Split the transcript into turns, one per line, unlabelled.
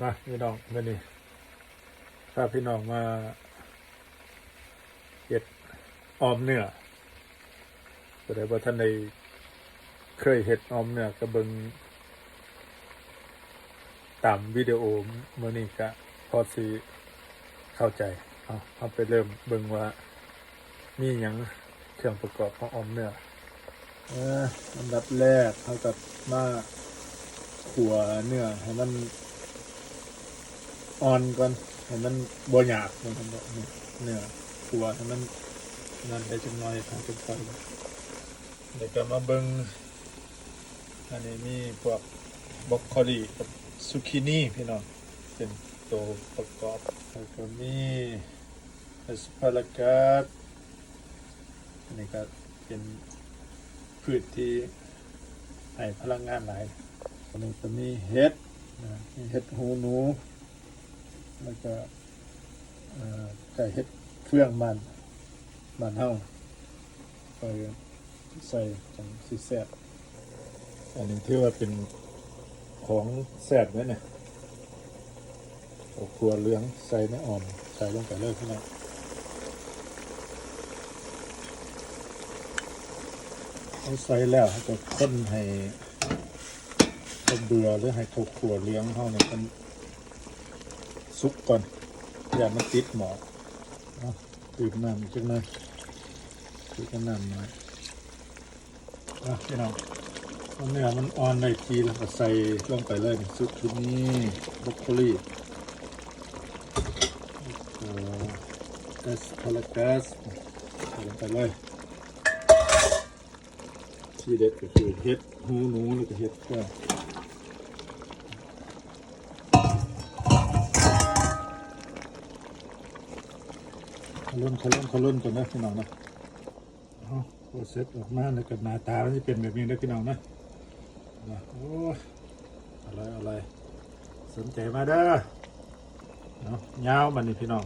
มาพี่น้องมื่อนี้ถ้าพี่น้องมาเห็ดออมเนื้อแสดงว่าท่านในเคยเห็ดออมเนื้อกระเบิงตามวิดีโอมื่อนี้ก็พอสิเข้าใจเอาไปเริ่มเบิ่งว่ามีหยังเครื่องประกอบของออมเนื้ออันดับแรกเขากับมาขัวเนื้อให้มันอ่อนก่อนให้มันบ่หยาบมันบ่เนื้อขัวให้มันนั่นได้จังน้อยทางเป็นไฟเดี๋ยวจะมาเบิ่งอันนี้มีพวกบรอกโคลีกับซูกินี่พี่น้องเป็นตัวประกอบแล้วก็มีแอสพารากัสอันนี้ก็เป็นพืชที่ให้พลังงานหลายอันนี้ก็มีเห็ดมีเห็ดหูหนูแล้วก็ไก่เห็ดเฟื่องมันเฮาไปใส่จังสีแซ่บอันนี้ที่ว่าเป็นของแซ่บไว้เนี่ยครัวเหลืองใส่ในอ่อมใส่ลงไปเลยพี่น้องเอาใส่แล้วจะค้นให้เขาเบื่อหรือให้เขาครัวเหลืองเฮาเนี่ยมันสุกก่อนอย่ามันติดหมอตื่นน้ำจังเลยตื่นน้ำหน่อยพี่น้องเนื้อมันอ่อนได้ทีแล้วก็ใส่ลงไปเลยซุปชุดนี้บรอกโคลีแอสพารากัสใส่ลงไปเลยที่เด็ดก็คือเห็ดหูหนูแล้วก็เห็ดก็ขลุ่นก่อนนะพี่น้องนะพอเสร็จออกมาแล้วก็หน้าตาจะเป็นแบบนี้นะพี่น้องนะโอ้อะไรสนใจมาเด้อเนาะยาวมันนี่พี่น้อง